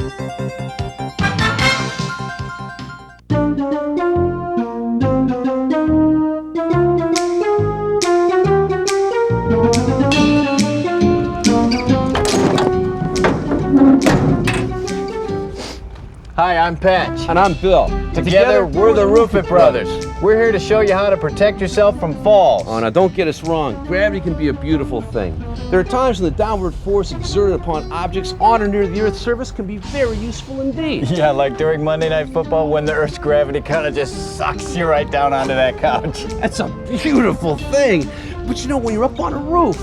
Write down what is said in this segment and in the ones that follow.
Hi, I'm Patch. And I'm Bill. Together, we're the Roof It Brothers. We're here to show you how to protect yourself from falls. Oh, now don't get us wrong. Gravity can be a beautiful thing. There are times when the downward force exerted upon objects on or near the Earth's surface can be very useful indeed. Yeah, like during Monday Night Football when the Earth's gravity kind of just sucks you right down onto that couch. That's a beautiful thing. But you know, when you're up on a roof,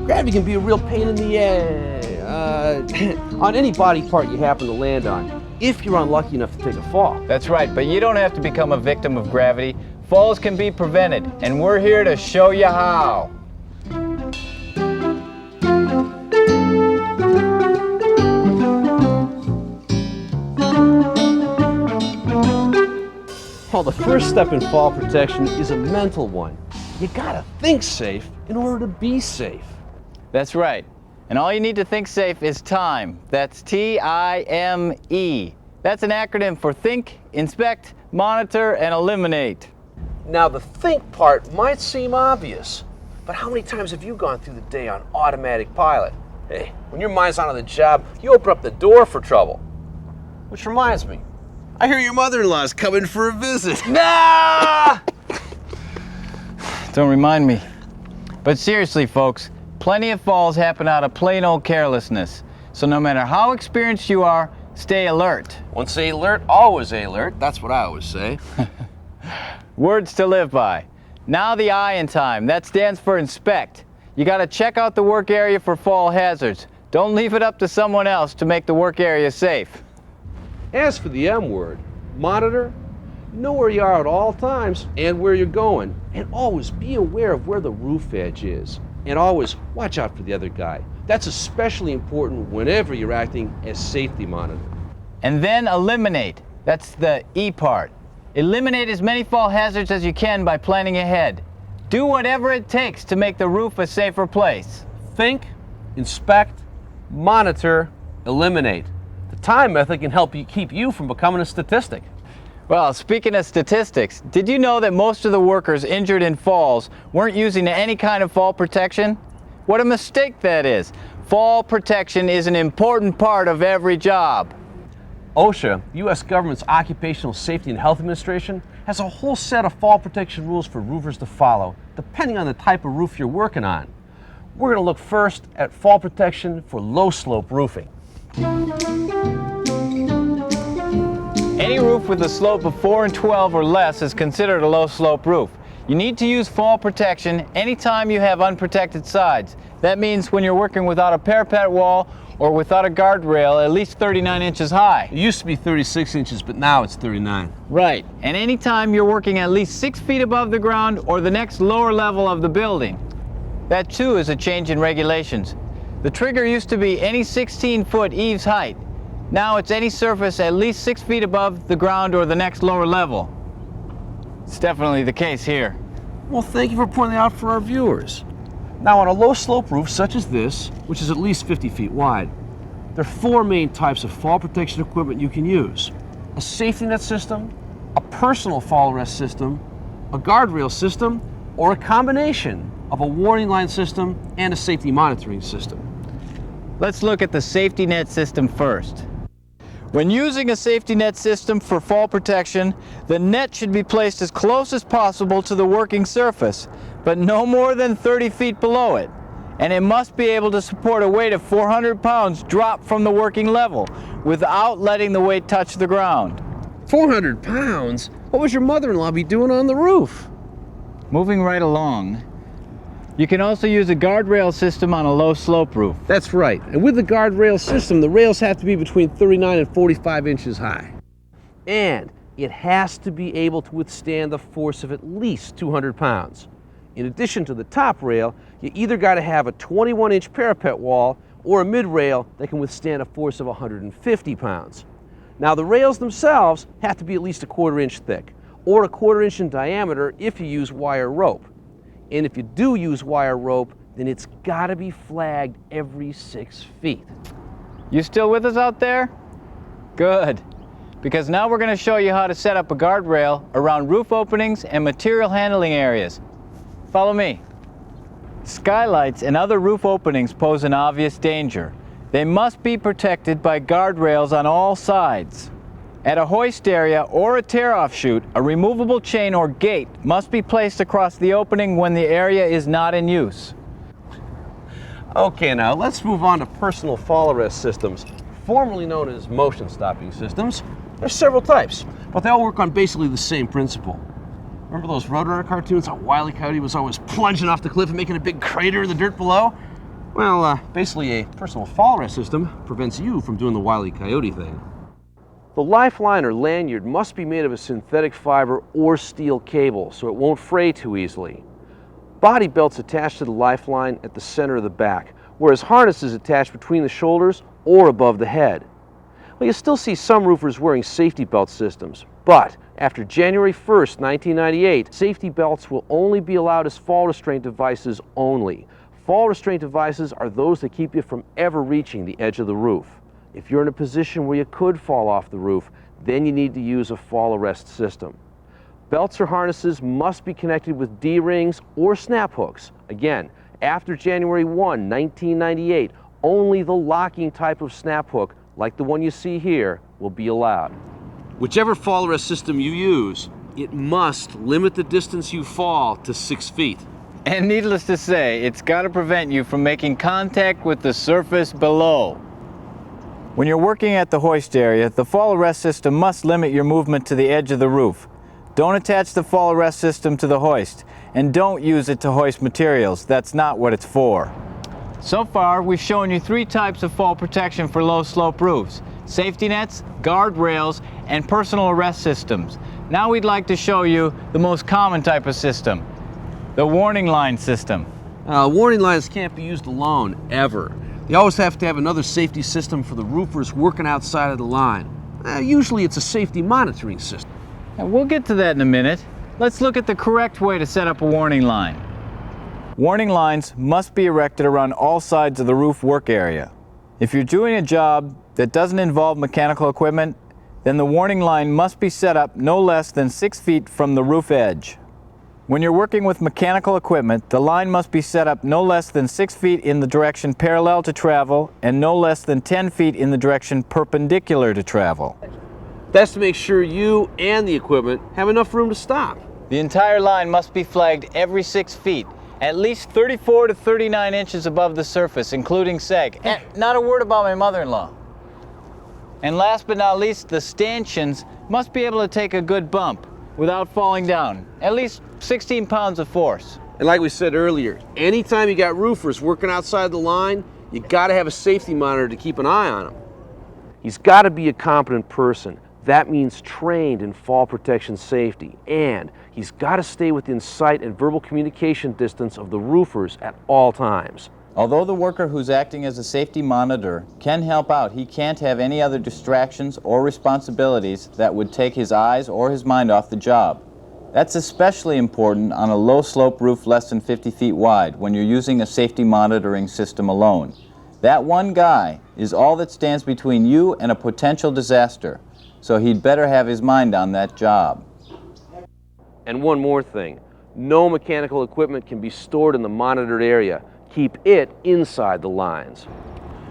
gravity can be a real pain in the ass on any body part you happen to land on, if you're unlucky enough to take a fall. That's right, but you don't have to become a victim of gravity. Falls can be prevented, and we're here to show you how. Well, the first step in fall protection is a mental one. You gotta think safe in order to be safe. That's right. And all you need to think safe is TIME. That's T-I-M-E. That's an acronym for Think, Inspect, Monitor, and Eliminate. Now, the think part might seem obvious, but how many times have you gone through the day on automatic pilot? Hey, when your mind's not on the job, you open up the door for trouble. Which reminds me, I hear your mother-in-law's coming for a visit. Nah! Don't remind me. But seriously, folks, plenty of falls happen out of plain old carelessness. So no matter how experienced you are, stay alert. Once alert, always alert. That's what I always say. Words to live by. Now the I in TIME. That stands for inspect. You gotta check out the work area for fall hazards. Don't leave it up to someone else to make the work area safe. As for the M word, monitor. Know where you are at all times and where you're going. And always be aware of where the roof edge is. And always watch out for the other guy. That's especially important whenever you're acting as safety monitor. And then eliminate. That's the E part. Eliminate as many fall hazards as you can by planning ahead. Do whatever it takes to make the roof a safer place. Think, inspect, monitor, eliminate. The TIME method can help you keep you from becoming a statistic. Well, speaking of statistics, did you know that most of the workers injured in falls weren't using any kind of fall protection? What a mistake that is. Fall protection is an important part of every job. OSHA, U.S. government's Occupational Safety and Health Administration, has a whole set of fall protection rules for roofers to follow, depending on the type of roof you're working on. We're going to look first at fall protection for low-slope roofing. Any roof with a slope of 4 and 12 or less is considered a low-slope roof. You need to use fall protection anytime you have unprotected sides. That means when you're working without a parapet wall or without a guardrail at least 39 inches high. It used to be 36 inches, but now it's 39. Right, and anytime you're working at least 6 feet above the ground or the next lower level of the building. That too is a change in regulations. The trigger used to be any 16-foot eaves height. Now it's any surface at least 6 feet above the ground or the next lower level. It's definitely the case here. Well, thank you for pointing that out for our viewers. Now, on a low-slope roof such as this, which is at least 50 feet wide, there are 4 main types of fall protection equipment you can use. A safety net system, a personal fall arrest system, a guardrail system, or a combination of a warning line system and a safety monitoring system. Let's look at the safety net system first. When using a safety net system for fall protection, the net should be placed as close as possible to the working surface, but no more than 30 feet below it. And it must be able to support a weight of 400 pounds dropped from the working level without letting the weight touch the ground. 400 pounds? What was your mother-in-law be doing on the roof? Moving right along, you can also use a guardrail system on a low slope roof. That's right. And with the guardrail system, the rails have to be between 39 and 45 inches high. And it has to be able to withstand the force of at least 200 pounds. In addition to the top rail, you either got to have a 21-inch parapet wall or a mid-rail that can withstand a force of 150 pounds. Now, the rails themselves have to be at least a 1/4 inch thick or a 1/4 inch in diameter if you use wire rope. And if you do use wire rope, then it's got to be flagged every 6 feet. You still with us out there? Good, because now we're going to show you how to set up a guardrail around roof openings and material handling areas. Follow me. Skylights and other roof openings pose an obvious danger. They must be protected by guardrails on all sides. At a hoist area or a tear-off chute, a removable chain or gate must be placed across the opening when the area is not in use. Okay, now let's move on to personal fall arrest systems, formerly known as motion stopping systems. There's several types, but they all work on basically the same principle. Remember those Roadrunner cartoons how Wile E. Coyote was always plunging off the cliff and making a big crater in the dirt below? Well, basically a personal fall arrest system prevents you from doing the Wile E. Coyote thing. The lifeline or lanyard must be made of a synthetic fiber or steel cable so it won't fray too easily. Body belts attached to the lifeline at the center of the back, whereas harnesses attached between the shoulders or above the head. Well, you still see some roofers wearing safety belt systems, but after January 1st, 1998, safety belts will only be allowed as fall restraint devices only. Fall restraint devices are those that keep you from ever reaching the edge of the roof. If you're in a position where you could fall off the roof, then you need to use a fall arrest system. Belts or harnesses must be connected with D-rings or snap hooks. Again, after January 1, 1998, only the locking type of snap hook, like the one you see here, will be allowed. Whichever fall arrest system you use, it must limit the distance you fall to 6 feet. And needless to say, it's got to prevent you from making contact with the surface below. When you're working at the hoist area, the fall arrest system must limit your movement to the edge of the roof. Don't attach the fall arrest system to the hoist, and don't use it to hoist materials. That's not what it's for. So far, we've shown you 3 types of fall protection for low slope roofs: safety nets, guardrails, and personal arrest systems. Now we'd like to show you the most common type of system, the warning line system. Warning lines can't be used alone, ever. You always have to have another safety system for the roofers working outside of the line. Usually it's a safety monitoring system. And we'll get to that in a minute. Let's look at the correct way to set up a warning line. Warning lines must be erected around all sides of the roof work area. If you're doing a job that doesn't involve mechanical equipment, then the warning line must be set up no less than 6 feet from the roof edge. When you're working with mechanical equipment, the line must be set up no less than 6 feet in the direction parallel to travel and no less than 10 feet in the direction perpendicular to travel. That's to make sure you and the equipment have enough room to stop. The entire line must be flagged every 6 feet, at least 34 to 39 inches above the surface, including sag. And not a word about my mother-in-law. And last but not least, the stanchions must be able to take a good bump without falling down, at least 16 pounds of force. And like we said earlier, anytime you got roofers working outside the line, you gotta have a safety monitor to keep an eye on them. He's gotta be a competent person. That means trained in fall protection safety. And he's gotta stay within sight and verbal communication distance of the roofers at all times. Although the worker who's acting as a safety monitor can help out, he can't have any other distractions or responsibilities that would take his eyes or his mind off the job. That's especially important on a low-slope roof less than 50 feet wide when you're using a safety monitoring system alone. That one guy is all that stands between you and a potential disaster, so he'd better have his mind on that job. And one more thing, no mechanical equipment can be stored in the monitored area. Keep it inside the lines.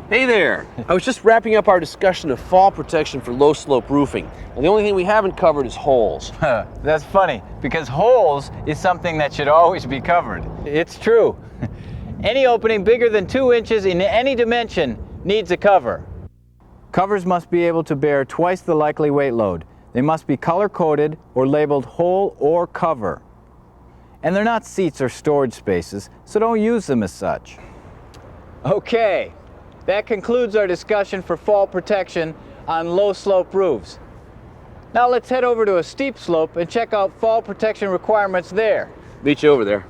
Hey there! I was just wrapping up our discussion of fall protection for low-slope roofing. And the only thing we haven't covered is holes. That's funny, because holes is something that should always be covered. It's true. Any opening bigger than 2 inches in any dimension needs a cover. Covers must be able to bear twice the likely weight load. They must be color-coded or labeled hole or cover. And they're not seats or storage spaces, so don't use them as such. Okay, that concludes our discussion for fall protection on low-slope roofs. Now let's head over to a steep slope and check out fall protection requirements there. Meet you over there.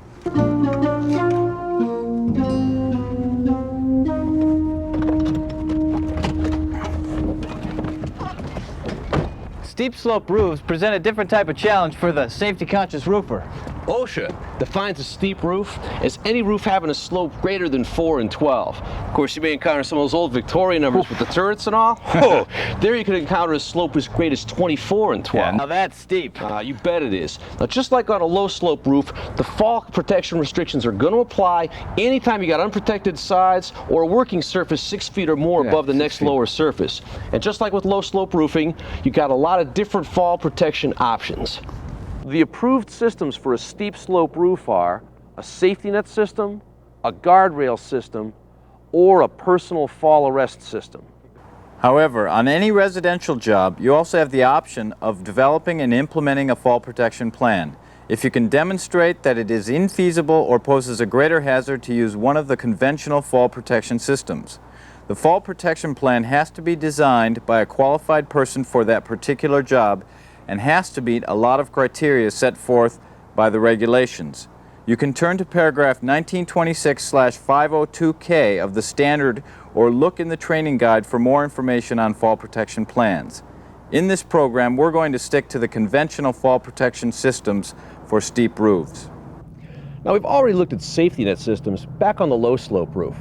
Steep slope roofs present a different type of challenge for the safety-conscious roofer. OSHA defines a steep roof as any roof having a slope greater than 4 and 12. Of course, you may encounter some of those old Victorian numbers with the turrets and all. Oh, there you could encounter a slope as great as 24 and 12. Yeah, now that's steep. You bet it is. Now, just like on a low slope roof, the fall protection restrictions are going to apply anytime you got unprotected sides or a working surface 6 feet or more above the next lower surface. And just like with low slope roofing, you got a lot of different fall protection options. The approved systems for a steep slope roof are a safety net system, a guardrail system, or a personal fall arrest system. However, on any residential job, you also have the option of developing and implementing a fall protection plan. If you can demonstrate that it is infeasible or poses a greater hazard to use one of the conventional fall protection systems. The fall protection plan has to be designed by a qualified person for that particular job and has to meet a lot of criteria set forth by the regulations. You can turn to paragraph 1926/502K of the standard or look in the training guide for more information on fall protection plans. In this program, we're going to stick to the conventional fall protection systems for steep roofs. Now, we've already looked at safety net systems back on the low slope roof.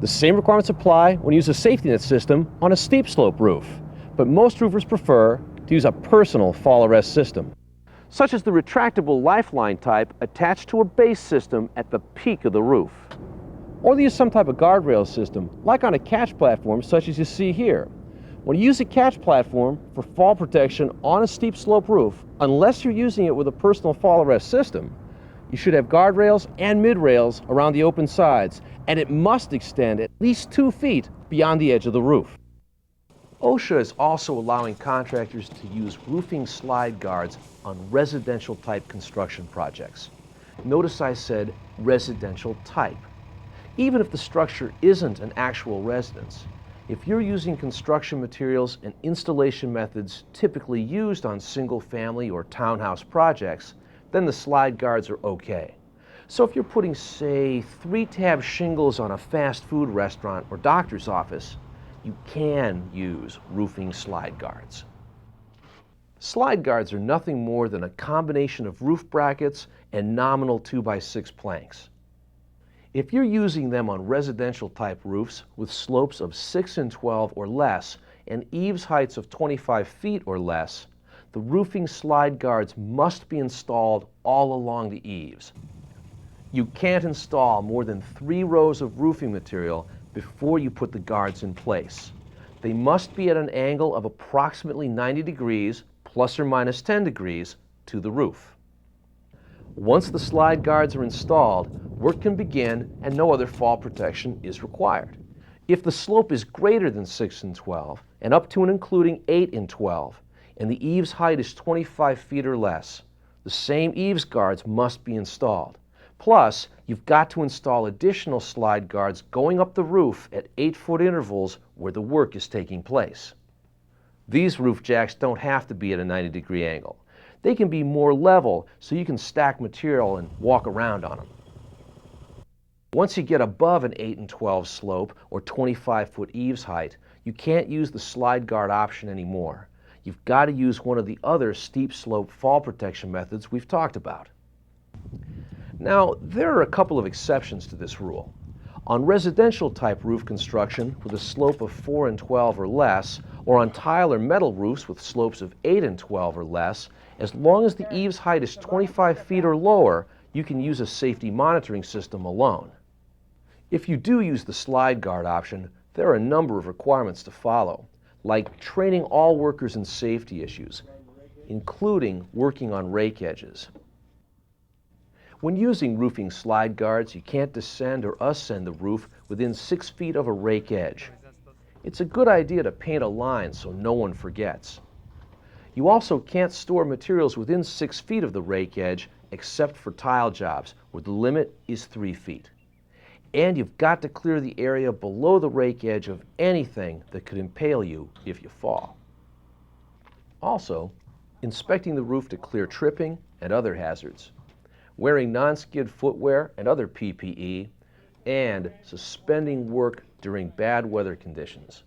The same requirements apply when you use a safety net system on a steep slope roof, but most roofers prefer to use a personal fall arrest system, such as the retractable lifeline type attached to a base system at the peak of the roof. Or they use some type of guardrail system, like on a catch platform such as you see here. When you use a catch platform for fall protection on a steep slope roof, unless you're using it with a personal fall arrest system, you should have guardrails and mid-rails around the open sides, and it must extend at least 2 feet beyond the edge of the roof. OSHA is also allowing contractors to use roofing slide guards on residential type construction projects. Notice I said residential type. Even if the structure isn't an actual residence, if you're using construction materials and installation methods typically used on single-family or townhouse projects, then the slide guards are okay. So if you're putting, say, 3-tab shingles on a fast food restaurant or doctor's office, you can use roofing slide guards. Slide guards are nothing more than a combination of roof brackets and nominal 2x6 planks. If you're using them on residential type roofs with slopes of 6 and 12 or less and eaves heights of 25 feet or less, the roofing slide guards must be installed all along the eaves. You can't install more than 3 rows of roofing material before you put the guards in place. They must be at an angle of approximately 90 degrees, plus or minus 10 degrees, to the roof. Once the slide guards are installed, work can begin and no other fall protection is required. If the slope is greater than 6 and 12, and up to and including 8 and 12, and the eaves height is 25 feet or less, the same eaves guards must be installed. Plus, you've got to install additional slide guards going up the roof at 8-foot intervals where the work is taking place. These roof jacks don't have to be at a 90-degree angle. They can be more level so you can stack material and walk around on them. Once you get above an 8 and 12 slope or 25-foot eaves height, you can't use the slide guard option anymore. You've got to use one of the other steep slope fall protection methods we've talked about. Now, there are a couple of exceptions to this rule. On residential type roof construction with a slope of 4 and 12 or less, or on tile or metal roofs with slopes of 8 and 12 or less, as long as the eaves height is 25 feet or lower, you can use a safety monitoring system alone. If you do use the slide guard option, there are a number of requirements to follow, like training all workers in safety issues, including working on rake edges. When using roofing slide guards, you can't descend or ascend the roof within 6 feet of a rake edge. It's a good idea to paint a line so no one forgets. You also can't store materials within 6 feet of the rake edge except for tile jobs, where the limit is 3 feet. And you've got to clear the area below the rake edge of anything that could impale you if you fall. Also, inspecting the roof to clear tripping and other hazards, wearing non-skid footwear and other PPE, and suspending work during bad weather conditions.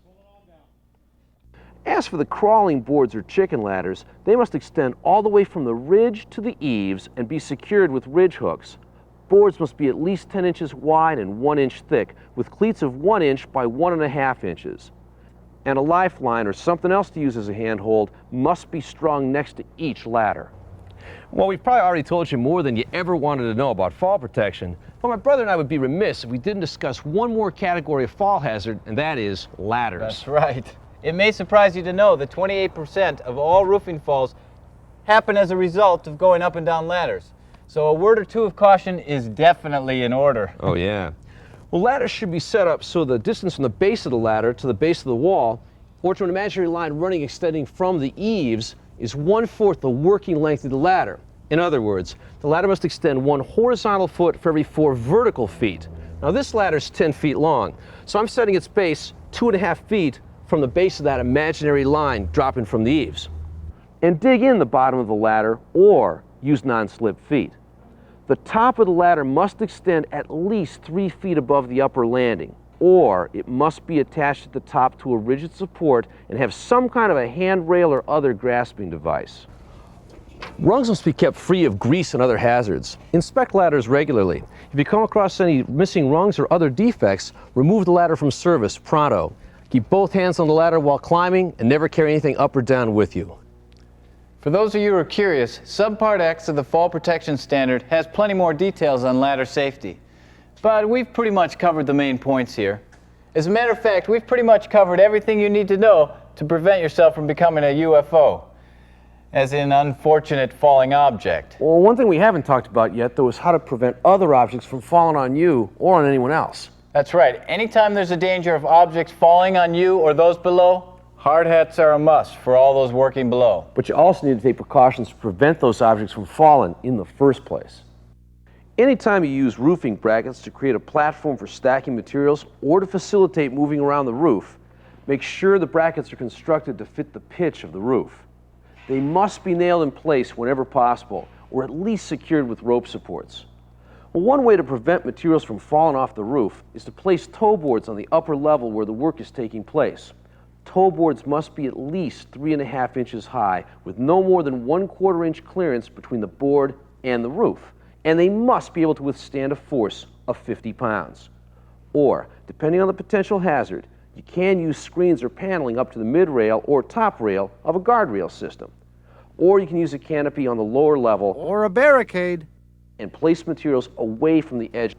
As for the crawling boards or chicken ladders, they must extend all the way from the ridge to the eaves and be secured with ridge hooks. Boards must be at least 10 inches wide and 1 inch thick, with cleats of 1 inch by 1.5 inches. And a lifeline or something else to use as a handhold must be strung next to each ladder. Well, we've probably already told you more than you ever wanted to know about fall protection, but my brother and I would be remiss if we didn't discuss one more category of fall hazard, and that is ladders. That's right. It may surprise you to know that 28% of all roofing falls happen as a result of going up and down ladders. So a word or two of caution is definitely in order. Oh, yeah. Well, ladders should be set up so the distance from the base of the ladder to the base of the wall, or to an imaginary line running extending from the eaves, is 1/4 the working length of the ladder. In other words, the ladder must extend 1 horizontal foot for every 4 vertical feet. Now this ladder is 10 feet long, so I'm setting its base 2.5 feet from the base of that imaginary line dropping from the eaves. And dig in the bottom of the ladder or use non-slip feet. The top of the ladder must extend at least 3 feet above the upper landing, or it must be attached at the top to a rigid support and have some kind of a handrail or other grasping device. Rungs must be kept free of grease and other hazards. Inspect ladders regularly. If you come across any missing rungs or other defects, remove the ladder from service pronto. Keep both hands on the ladder while climbing and never carry anything up or down with you. For those of you who are curious, Subpart X of the Fall Protection Standard has plenty more details on ladder safety. But we've pretty much covered the main points here. As a matter of fact, we've pretty much covered everything you need to know to prevent yourself from becoming a UFO, as in unfortunate falling object. Well, one thing we haven't talked about yet, though, is how to prevent other objects from falling on you or on anyone else. That's right. Anytime there's a danger of objects falling on you or those below, hard hats are a must for all those working below. But you also need to take precautions to prevent those objects from falling in the first place. Anytime you use roofing brackets to create a platform for stacking materials or to facilitate moving around the roof, make sure the brackets are constructed to fit the pitch of the roof. They must be nailed in place whenever possible, or at least secured with rope supports. Well, one way to prevent materials from falling off the roof is to place toe boards on the upper level where the work is taking place. Toe boards must be at least 3.5 inches high, with no more than 1/4 inch clearance between the board and the roof, and they must be able to withstand a force of 50 pounds. Or, depending on the potential hazard, you can use screens or paneling up to the mid-rail or top rail of a guardrail system. Or you can use a canopy on the lower level Or a barricade. and place materials away from the edge.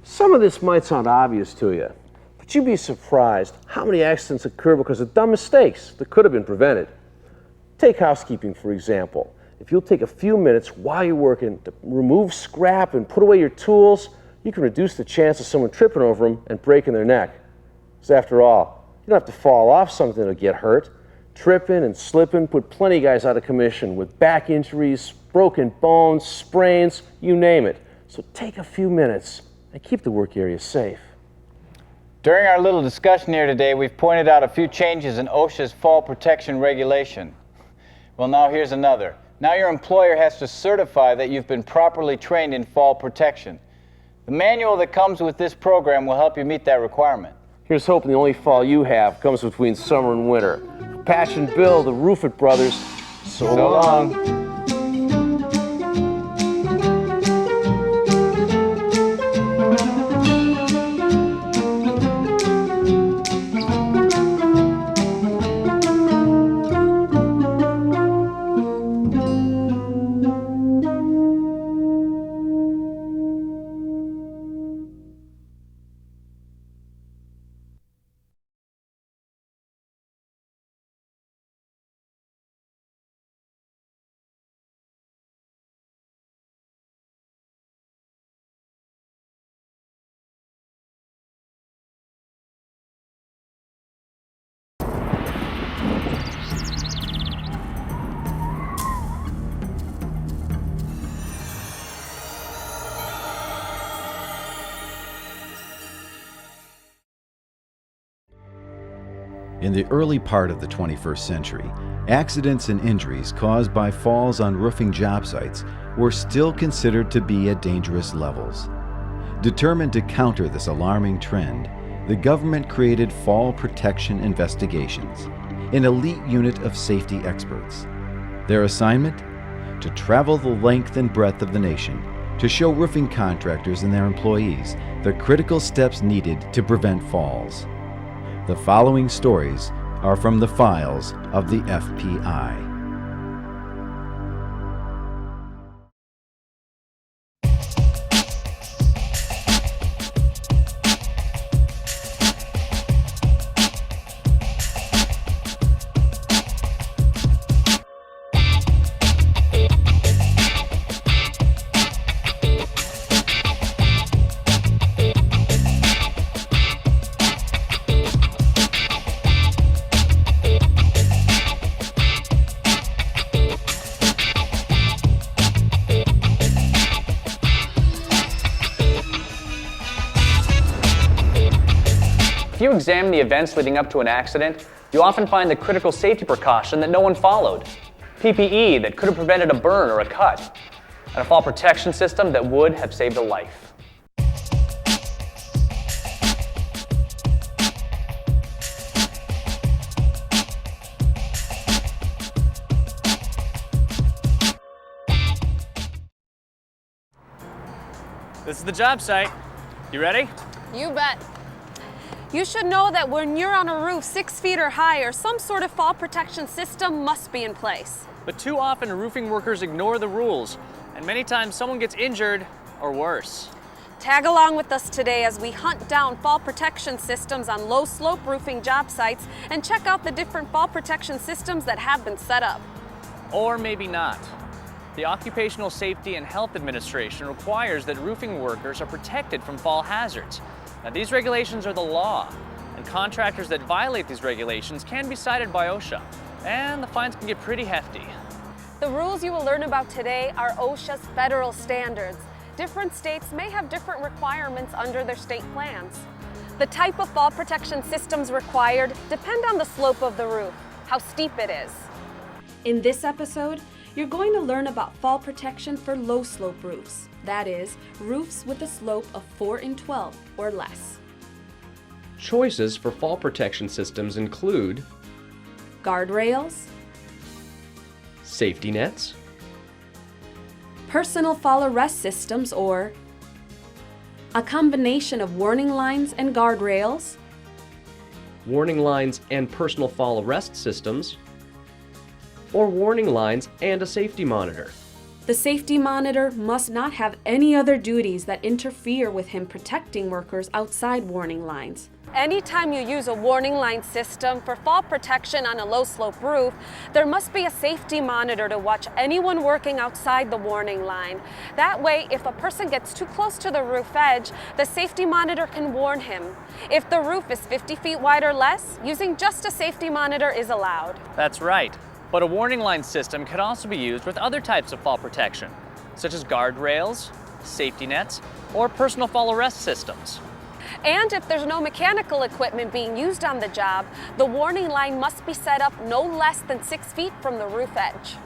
Some of this might sound obvious to you, but you'd be surprised how many accidents occur because of dumb mistakes that could have been prevented. Take housekeeping, for example. If you'll take a few minutes while you're working to remove scrap and put away your tools, you can reduce the chance of someone tripping over them and breaking their neck. Because after all, you don't have to fall off something to get hurt. Tripping and slipping put plenty of guys out of commission with back injuries, broken bones, sprains, you name it. So take a few minutes and keep the work area safe. During our little discussion here today, we've pointed out a few changes in OSHA's fall protection regulation. Well, now here's another. Now your employer has to certify that you've been properly trained in fall protection. The manual that comes with this program will help you meet that requirement. Here's hoping the only fall you have comes between summer and winter. Patch and Bill, the Roofit Brothers, so long. In the early part of the 21st century, accidents and injuries caused by falls on roofing job sites were still considered to be at dangerous levels. Determined to counter this alarming trend, the government created Fall Protection Investigations, an elite unit of safety experts. Their assignment? To travel the length and breadth of the nation to show roofing contractors and their employees the critical steps needed to prevent falls. The following stories are from the files of the FPI. If you examine the events leading up to an accident, you often find the critical safety precaution that no one followed, PPE that could have prevented a burn or a cut, and a fall protection system that would have saved a life. This is the job site. You ready? You bet. You should know that when you're on a roof 6 feet or higher, some sort of fall protection system must be in place. But too often roofing workers ignore the rules, and many times someone gets injured or worse. Tag along with us today as we hunt down fall protection systems on low slope roofing job sites and check out the different fall protection systems that have been set up. Or maybe not. The Occupational Safety and Health Administration requires that roofing workers are protected from fall hazards. Now, these regulations are the law, and contractors that violate these regulations can be cited by OSHA, and the fines can get pretty hefty. The rules you will learn about today are OSHA's federal standards. Different states may have different requirements under their state plans. The type of fall protection systems required depend on the slope of the roof, how steep it is. In this episode, you're going to learn about fall protection for low slope roofs. That is, roofs with a slope of 4 in 12 or less. Choices for fall protection systems include Guardrails, safety nets, personal fall arrest systems, or a combination of warning lines and guardrails, warning lines and personal fall arrest systems, or warning lines and a safety monitor. The safety monitor must not have any other duties that interfere with him protecting workers outside warning lines. Anytime you use a warning line system for fall protection on a low slope roof, there must be a safety monitor to watch anyone working outside the warning line. That way, if a person gets too close to the roof edge, the safety monitor can warn him. If the roof is 50 feet wide or less, using just a safety monitor is allowed. That's right. But a warning line system can also be used with other types of fall protection, such as guardrails, safety nets, or personal fall arrest systems. And if there's no mechanical equipment being used on the job, the warning line must be set up no less than 6 feet from the roof edge.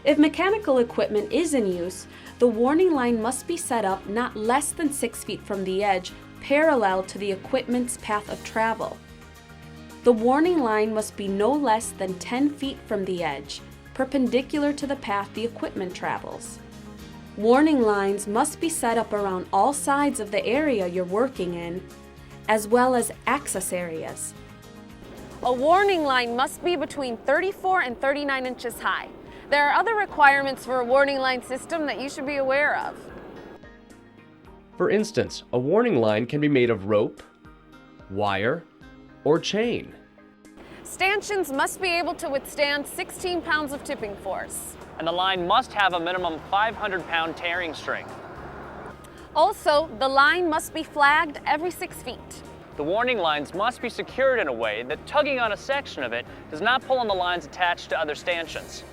If mechanical equipment is in use, the warning line must be set up not less than 6 feet from the edge, parallel to the equipment's path of travel. The warning line must be no less than 10 feet from the edge, perpendicular to the path the equipment travels. Warning lines must be set up around all sides of the area you're working in, as well as access areas. A warning line must be between 34 and 39 inches high. There are other requirements for a warning line system that you should be aware of. For instance, a warning line can be made of rope, wire, or chain. Stanchions must be able to withstand 16 pounds of tipping force. And the line must have a minimum 500-pound tearing strength. Also, the line must be flagged every 6 feet. The warning lines must be secured in a way that tugging on a section of it does not pull on the lines attached to other stanchions.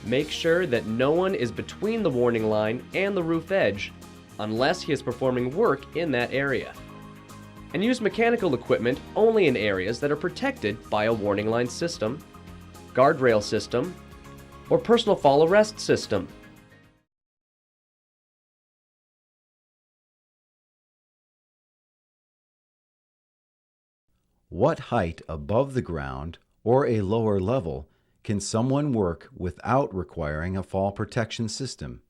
Make sure that no one is between the warning line and the roof edge unless he is performing work in that area. And use mechanical equipment only in areas that are protected by a warning line system, guardrail system, or personal fall arrest system. what height above the ground or a lower level can someone work without requiring a fall protection system?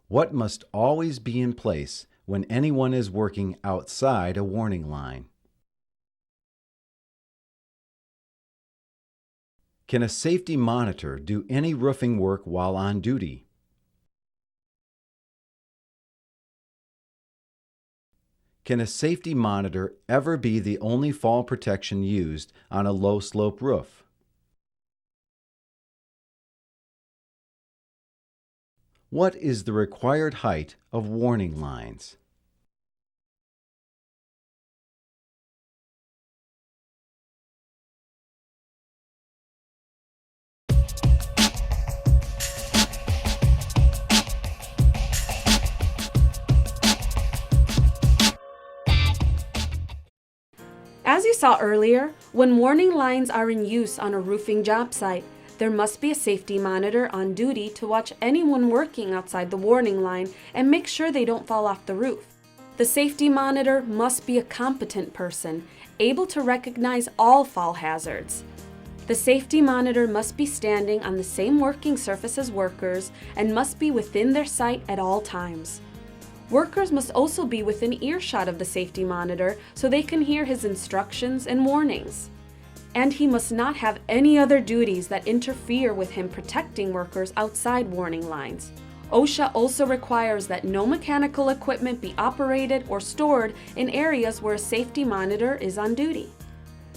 What must always be in place when anyone is working outside a warning line? Can a safety monitor do any roofing work while on duty? Can a safety monitor ever be the only fall protection used on a low-slope roof? What is the required height of warning lines? As you saw earlier, when warning lines are in use on a roofing job site, there must be a safety monitor on duty to watch anyone working outside the warning line and make sure they don't fall off the roof. The safety monitor must be a competent person, able to recognize all fall hazards. The safety monitor must be standing on the same working surface as workers and must be within their sight at all times. Workers must also be within earshot of the safety monitor so they can hear his instructions and warnings. And he must not have any other duties that interfere with him protecting workers outside warning lines. OSHA also requires that no mechanical equipment be operated or stored in areas where a safety monitor is on duty.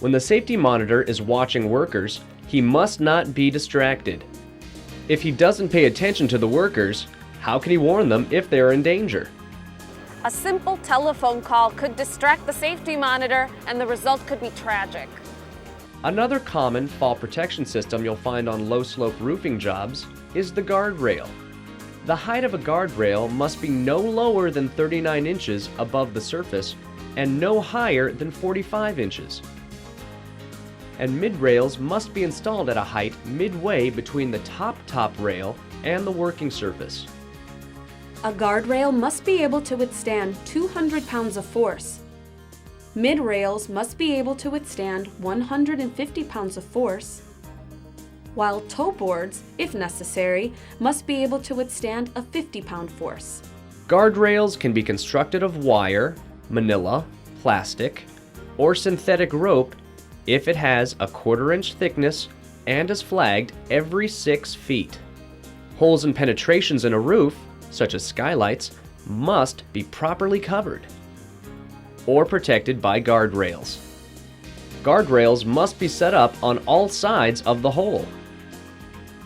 When the safety monitor is watching workers, he must not be distracted. If he doesn't pay attention to the workers, how can he warn them if they are in danger? A simple telephone call could distract the safety monitor and the result could be tragic. Another common fall protection system you'll find on low-slope roofing jobs is the guardrail. The height of a guardrail must be no lower than 39 inches above the surface and no higher than 45 inches. And mid-rails must be installed at a height midway between the top rail and the working surface. A guardrail must be able to withstand 200 pounds of force. Mid-rails must be able to withstand 150 pounds of force, while toe boards, if necessary, must be able to withstand a 50-pound force. Guardrails can be constructed of wire, manila, plastic, or synthetic rope if it has a 1/4 inch thickness and is flagged every 6 feet. Holes and penetrations in a roof, such as skylights, must be properly covered or protected by guardrails. Guardrails must be set up on all sides of the hole.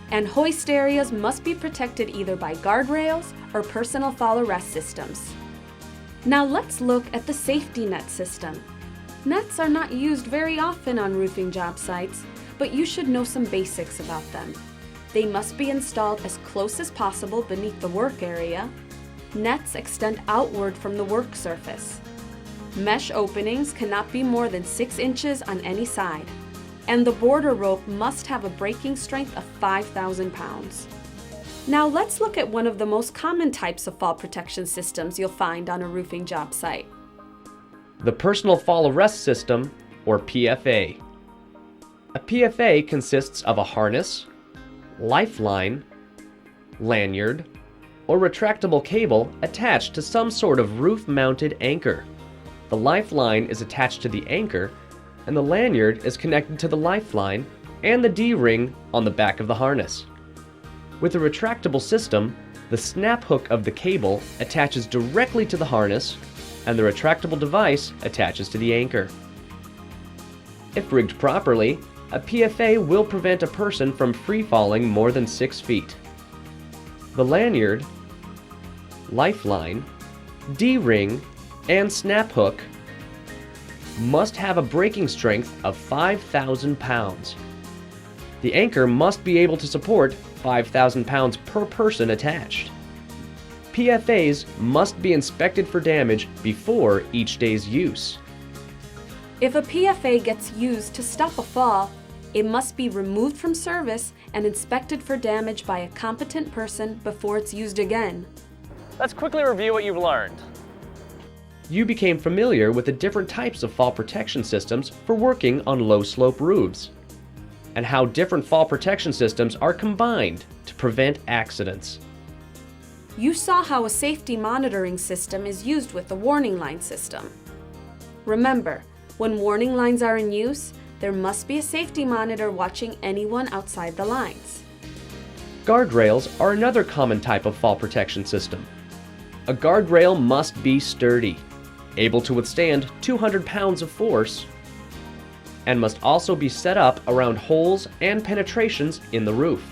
And hoist areas must be protected either by guardrails or personal fall arrest systems. Now let's look at the safety net system. Nets are not used very often on roofing job sites, but you should know some basics about them. They must be installed as close as possible beneath the work area. Nets extend outward from the work surface. Mesh openings cannot be more than 6 inches on any side. And the border rope must have a breaking strength of 5,000 pounds. Now let's look at one of the most common types of fall protection systems you'll find on a roofing job site. The Personal Fall Arrest System, or PFA. A PFA consists of a harness, lifeline, lanyard, or retractable cable attached to some sort of roof-mounted anchor. The lifeline is attached to the anchor, and the lanyard is connected to the lifeline and the D-ring on the back of the harness. With a retractable system, the snap hook of the cable attaches directly to the harness, and the retractable device attaches to the anchor. If rigged properly, a PFA will prevent a person from free-falling more than 6 feet. The lanyard, lifeline, D-ring, and snap hook must have a breaking strength of 5,000 pounds. The anchor must be able to support 5,000 pounds per person attached. PFAs must be inspected for damage before each day's use. If a PFA gets used to stop a fall, it must be removed from service and inspected for damage by a competent person before it's used again. Let's quickly review what you've learned. you became familiar with the different types of fall protection systems for working on low-slope roofs, and how different fall protection systems are combined to prevent accidents. You saw how a safety monitoring system is used with the warning line system. Remember, when warning lines are in use, there must be a safety monitor watching anyone outside the lines. Guardrails are another common type of fall protection system. A guardrail must be sturdy, able to withstand 200 pounds of force, and must also be set up around holes and penetrations in the roof.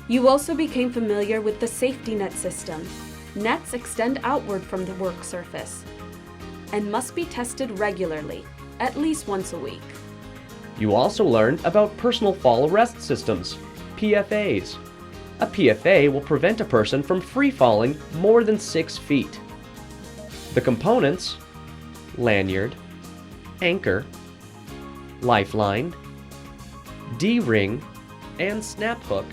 You also became familiar with the safety net system. Nets extend outward from the work surface and must be tested regularly, at least once a week. You also learned about personal fall arrest systems, PFAs. A PFA will prevent a person from free falling more than 6 feet. The components: lanyard, anchor, lifeline, D-ring, and snap hook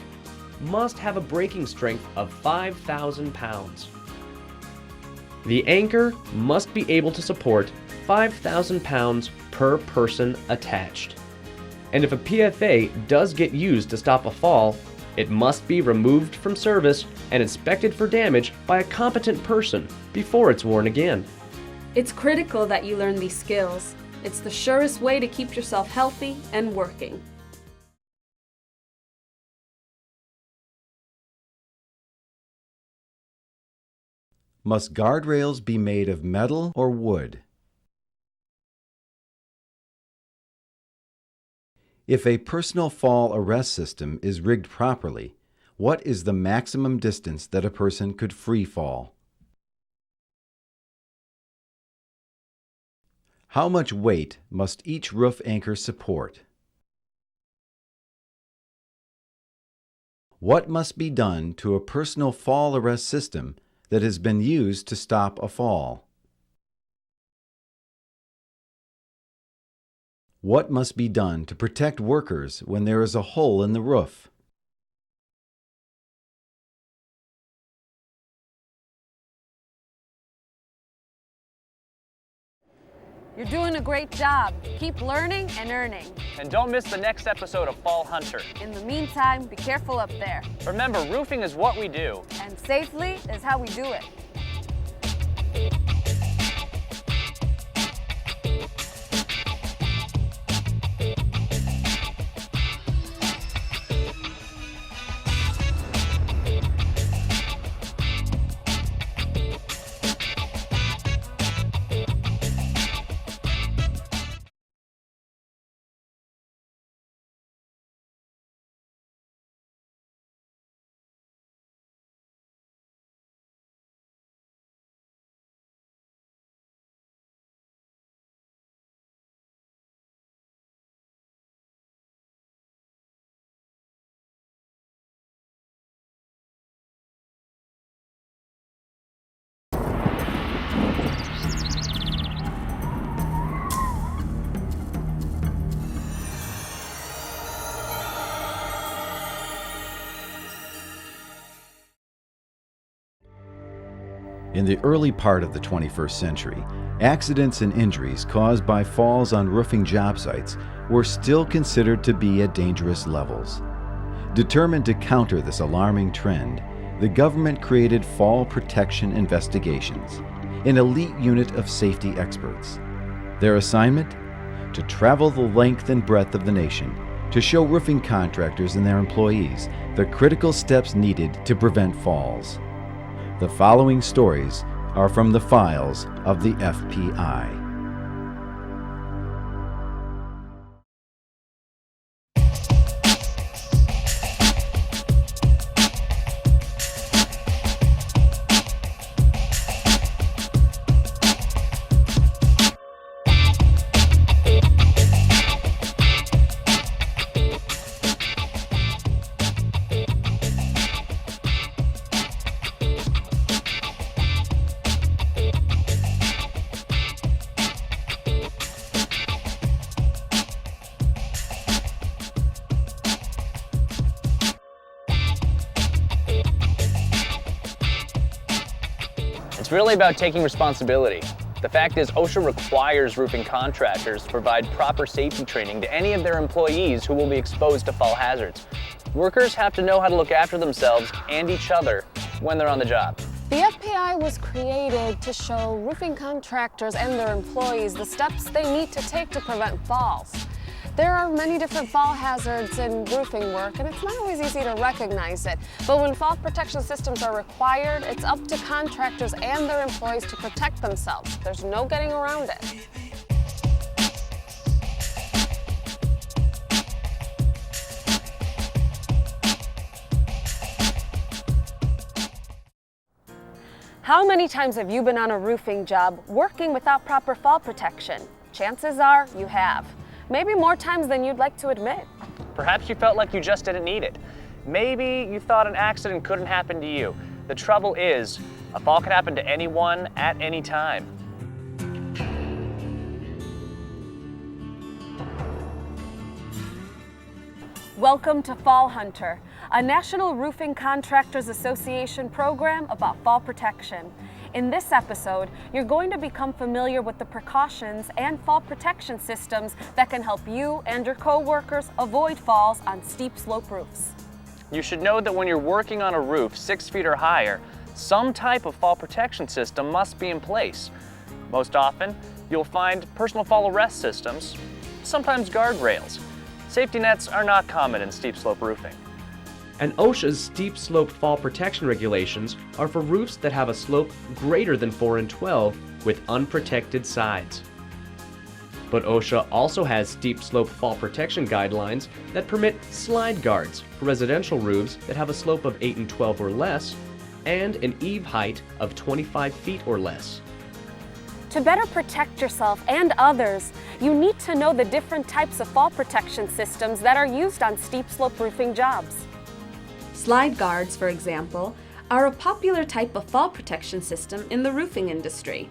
must have a breaking strength of 5,000 pounds. The anchor must be able to support 5,000 pounds per person attached. And if a PFA does get used to stop a fall, it must be removed from service and inspected for damage by a competent person before it's worn again. It's critical that you learn these skills. It's the surest way to keep yourself healthy and working. Must guardrails be made of metal or wood? If a personal fall arrest system is rigged properly, what is the maximum distance that a person could free fall? How much weight must each roof anchor support? What must be done to a personal fall arrest system that has been used to stop a fall? What must be done to protect workers when there is a hole in the roof? You're doing a great job. Keep learning and earning. And don't miss the next episode of Fall Hunter. In the meantime, be careful up there. Remember, roofing is what we do. And safely is how we do it. In the early part of the 21st century, accidents and injuries caused by falls on roofing job sites were still considered to be at dangerous levels. Determined to counter this alarming trend, the government created Fall Protection Investigations, an elite unit of safety experts. Their assignment? To travel the length and breadth of the nation to show roofing contractors and their employees the critical steps needed to prevent falls. The following stories are from the files of the FPI. It's really about taking responsibility. The fact is, OSHA requires roofing contractors to provide proper safety training to any of their employees who will be exposed to fall hazards. Workers have to know how to look after themselves and each other when they're on the job. The FPI was created to show roofing contractors and their employees the steps they need to take to prevent falls. There are many different fall hazards in roofing work, and it's not always easy to recognize it. But when fall protection systems are required, it's up to contractors and their employees to protect themselves. There's no getting around it. How many times have you been on a roofing job working without proper fall protection? Chances are you have. Maybe more times than you'd like to admit. Perhaps you felt like you just didn't need it. Maybe you thought an accident couldn't happen to you. The trouble is, a fall can happen to anyone at any time. Welcome to Fall Hunter, a National Roofing Contractors Association program about fall protection. In this episode, you're going to become familiar with the precautions and fall protection systems that can help you and your coworkers avoid falls on steep slope roofs. You should know that when you're working on a roof 6 feet or higher, some type of fall protection system must be in place. Most often, you'll find personal fall arrest systems, sometimes guardrails. Safety nets are not common in steep slope roofing. And OSHA's steep slope fall protection regulations are for roofs that have a slope greater than 4 and 12 with unprotected sides. But OSHA also has steep slope fall protection guidelines that permit slide guards for residential roofs that have a slope of 8 and 12 or less and an eave height of 25 feet or less. To better protect yourself and others, you need to know the different types of fall protection systems that are used on steep slope roofing jobs. Slide guards, for example, are a popular type of fall protection system in the roofing industry.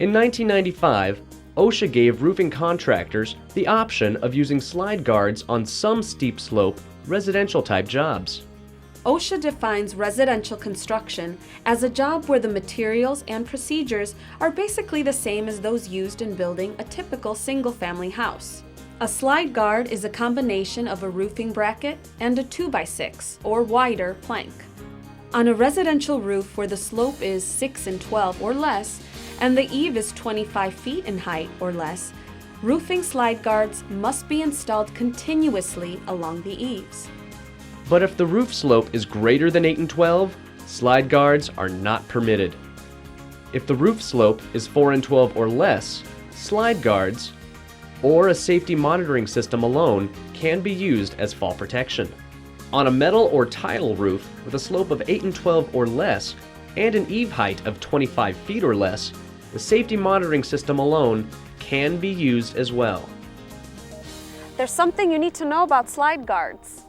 In 1995, OSHA gave roofing contractors the option of using slide guards on some steep slope residential type jobs. OSHA defines residential construction as a job where the materials and procedures are basically the same as those used in building a typical single-family house. A slide guard is a combination of a roofing bracket and a 2x6 or wider plank. On a residential roof where the slope is 6 and 12 or less and the eave is 25 feet in height or less, roofing slide guards must be installed continuously along the eaves. But if the roof slope is greater than 8 and 12, slide guards are not permitted. If the roof slope is 4 and 12 or less, slide guards or a safety monitoring system alone can be used as fall protection. On a metal or tile roof with a slope of 8 and 12 or less and an eave height of 25 feet or less, the safety monitoring system alone can be used as well. There's something you need to know about slide guards.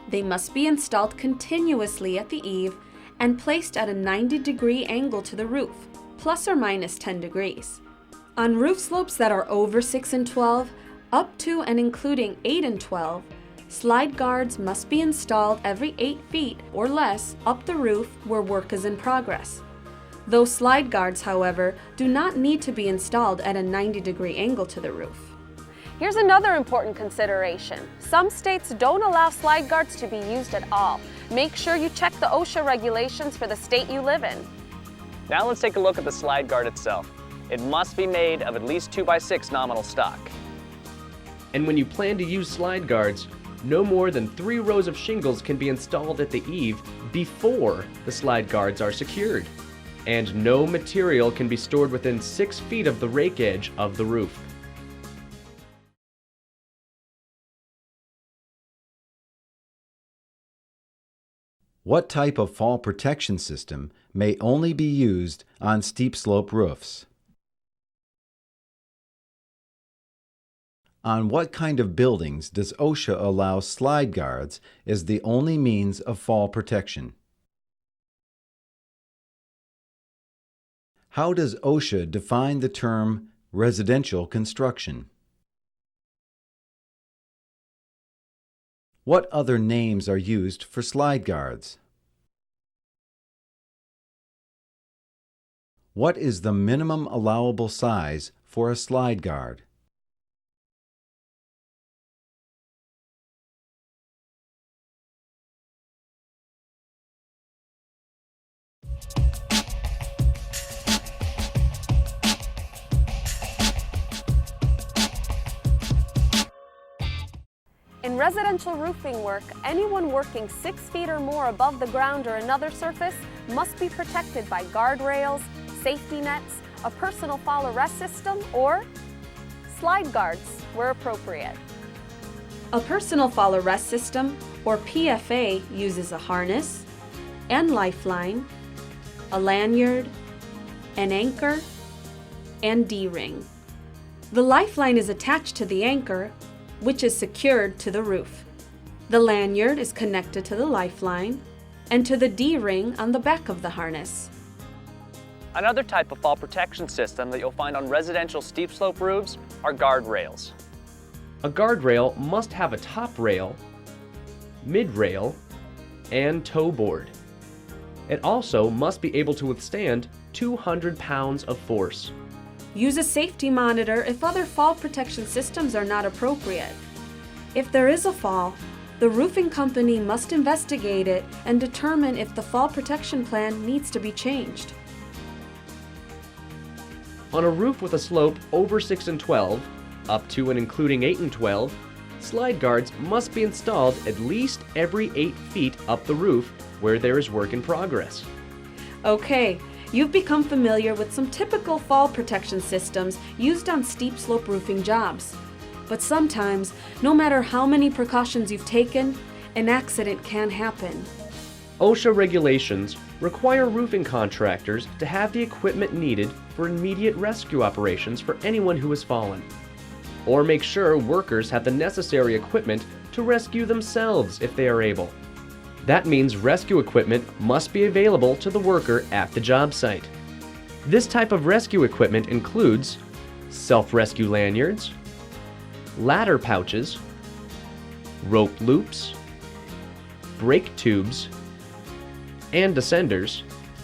They must be installed continuously at the eave and placed at a 90-degree angle to the roof, plus or minus 10 degrees. On roof slopes that are over 6 and 12, up to and including 8 and 12, slide guards must be installed every 8 feet or less up the roof where work is in progress. Those slide guards, however, do not need to be installed at a 90-degree angle to the roof. Here's another important consideration. Some states don't allow slide guards to be used at all. Make sure you check the OSHA regulations for the state you live in. Now let's take a look at the slide guard itself. It must be made of at least 2x6 nominal stock. And when you plan to use slide guards, no more than 3 rows of shingles can be installed at the eave before the slide guards are secured. And no material can be stored within 6 feet of the rake edge of the roof. What type of fall protection system may only be used on steep slope roofs? On what kind of buildings does OSHA allow slide guards as the only means of fall protection? How does OSHA define the term residential construction? What other names are used for slide guards? What is the minimum allowable size for a slide guard? In residential roofing work, anyone working 6 feet or more above the ground or another surface must be protected by guardrails, safety nets, a personal fall arrest system, or slide guards where appropriate. A personal fall arrest system, or PFA, uses a harness and lifeline, a lanyard, an anchor, and D-ring. The lifeline is attached to the anchor, which is secured to the roof. The lanyard is connected to the lifeline and to the D-ring on the back of the harness. Another type of fall protection system that you'll find on residential steep slope roofs are guardrails. A guardrail must have a top rail, mid-rail, and toe board. It also must be able to withstand 200 pounds of force. Use a safety monitor if other fall protection systems are not appropriate. If there is a fall, the roofing company must investigate it and determine if the fall protection plan needs to be changed. On a roof with a slope over 6 and 12, up to and including 8 and 12, slide guards must be installed at least every 8 feet up the roof where there is work in progress. Okay, you've become familiar with some typical fall protection systems used on steep slope roofing jobs. But sometimes, no matter how many precautions you've taken, an accident can happen. OSHA regulations require roofing contractors to have the equipment needed for immediate rescue operations for anyone who has fallen, or make sure workers have the necessary equipment to rescue themselves if they are able. That means rescue equipment must be available to the worker at the job site. This type of rescue equipment includes self-rescue lanyards, ladder pouches, rope loops, brake tubes, and descenders,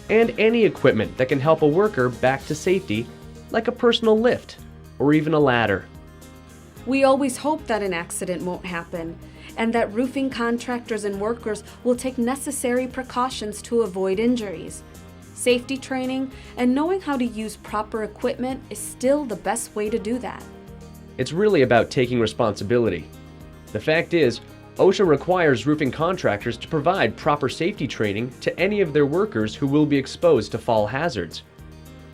and any equipment that can help a worker back to safety, like a personal lift or even a ladder. We always hope that an accident won't happen, and that roofing contractors and workers will take necessary precautions to avoid injuries. Safety training and knowing how to use proper equipment is still the best way to do that. It's really about taking responsibility. The fact is, OSHA requires roofing contractors to provide proper safety training to any of their workers who will be exposed to fall hazards.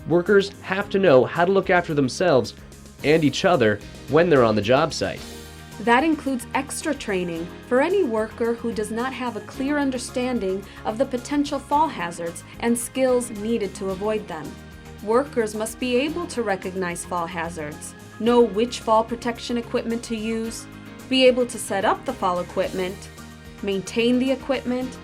Workers have to know how to look after themselves and each other when they're on the job site. That includes extra training for any worker who does not have a clear understanding of the potential fall hazards and skills needed to avoid them. Workers must be able to recognize fall hazards, know which fall protection equipment to use, be able to set up the fall equipment, maintain the equipment,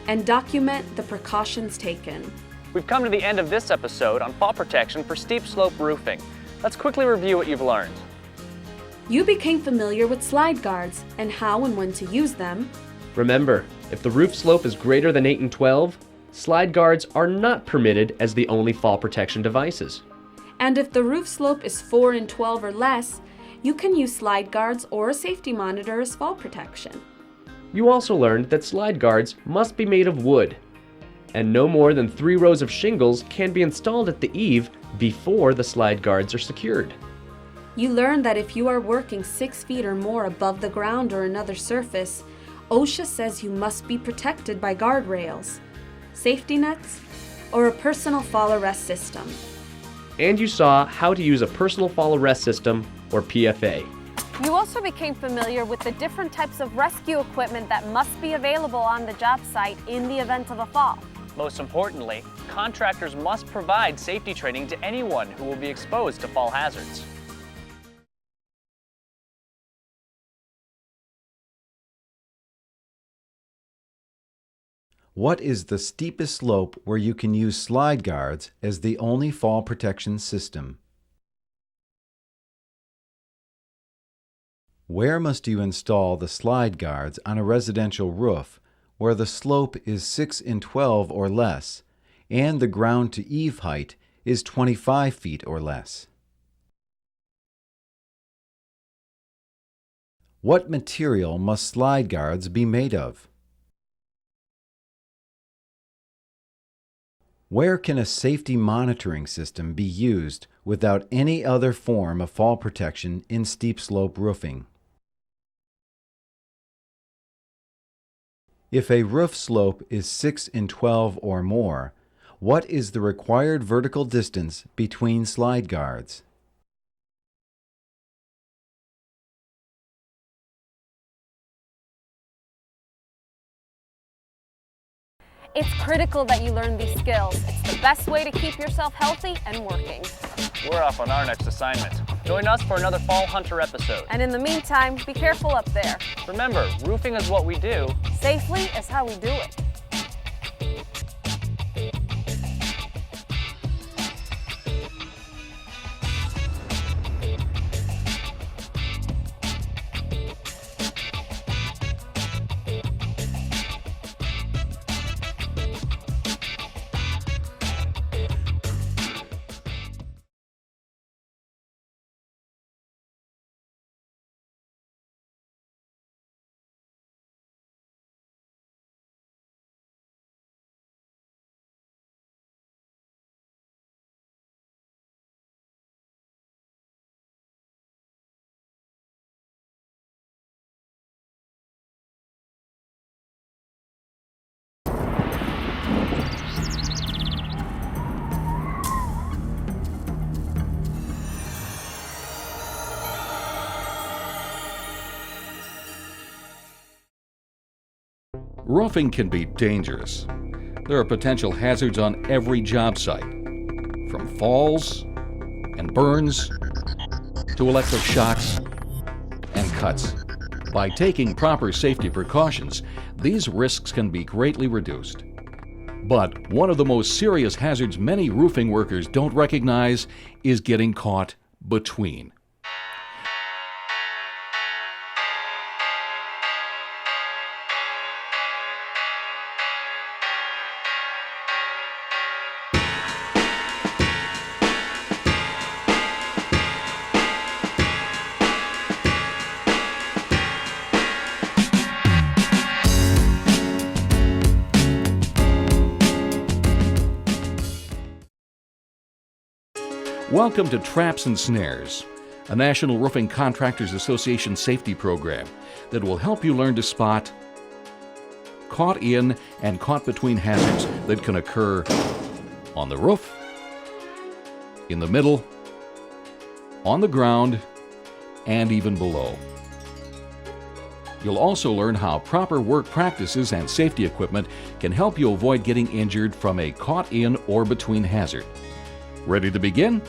and document the precautions taken. We've come to the end of this episode on fall protection for steep slope roofing. Let's quickly review what you've learned. You became familiar with slide guards and how and when to use them. Remember, if the roof slope is greater than 8 and 12, slide guards are not permitted as the only fall protection devices. And if the roof slope is 4 and 12 or less, you can use slide guards or a safety monitor as fall protection. You also learned that slide guards must be made of wood, and no more than 3 rows of shingles can be installed at the eave before the slide guards are secured. You learned that if you are working 6 feet or more above the ground or another surface, OSHA says you must be protected by guardrails, safety nets, or a personal fall arrest system. And you saw how to use a personal fall arrest system, or PFA. You also became familiar with the different types of rescue equipment that must be available on the job site in the event of a fall. Most importantly, contractors must provide safety training to anyone who will be exposed to fall hazards. What is the steepest slope where you can use slide guards as the only fall protection system? Where must you install the slide guards on a residential roof where the slope is 6 and 12 or less, and the ground to eave height is 25 feet or less. What material must slide guards be made of? Where can a safety monitoring system be used without any other form of fall protection in steep slope roofing? If a roof slope is 6 in 12 or more, what is the required vertical distance between slide guards? It's critical that you learn these skills. It's the best way to keep yourself healthy and working. We're off on our next assignment. Join us for another Fall Hunter episode. And in the meantime, be careful up there. Remember, roofing is what we do. Safely is how we do it. Roofing can be dangerous. There are potential hazards on every job site, from falls and burns to electric shocks and cuts. By taking proper safety precautions, these risks can be greatly reduced. But one of the most serious hazards many roofing workers don't recognize is getting caught between. Welcome to Traps and Snares, a National Roofing Contractors Association safety program that will help you learn to spot caught in and caught between hazards that can occur on the roof, in the middle, on the ground, and even below. You'll also learn how proper work practices and safety equipment can help you avoid getting injured from a caught in or between hazard. Ready to begin?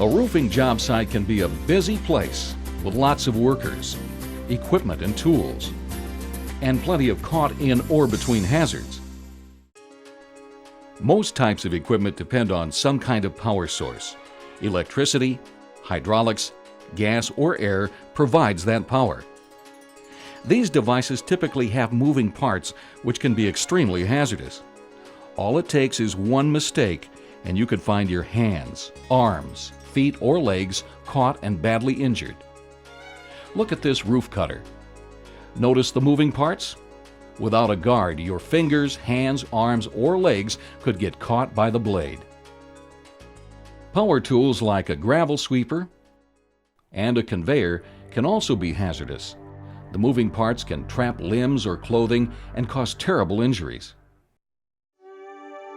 A roofing job site can be a busy place with lots of workers, equipment and tools, and plenty of caught in or between hazards. Most types of equipment depend on some kind of power source. Electricity, hydraulics, gas, or air provides that power. These devices typically have moving parts which can be extremely hazardous. All it takes is one mistake and you could find your hands, arms, feet, or legs caught and badly injured. Look at this roof cutter. Notice the moving parts? Without a guard, your fingers, hands, arms, or legs could get caught by the blade. Power tools like a gravel sweeper and a conveyor can also be hazardous. The moving parts can trap limbs or clothing and cause terrible injuries.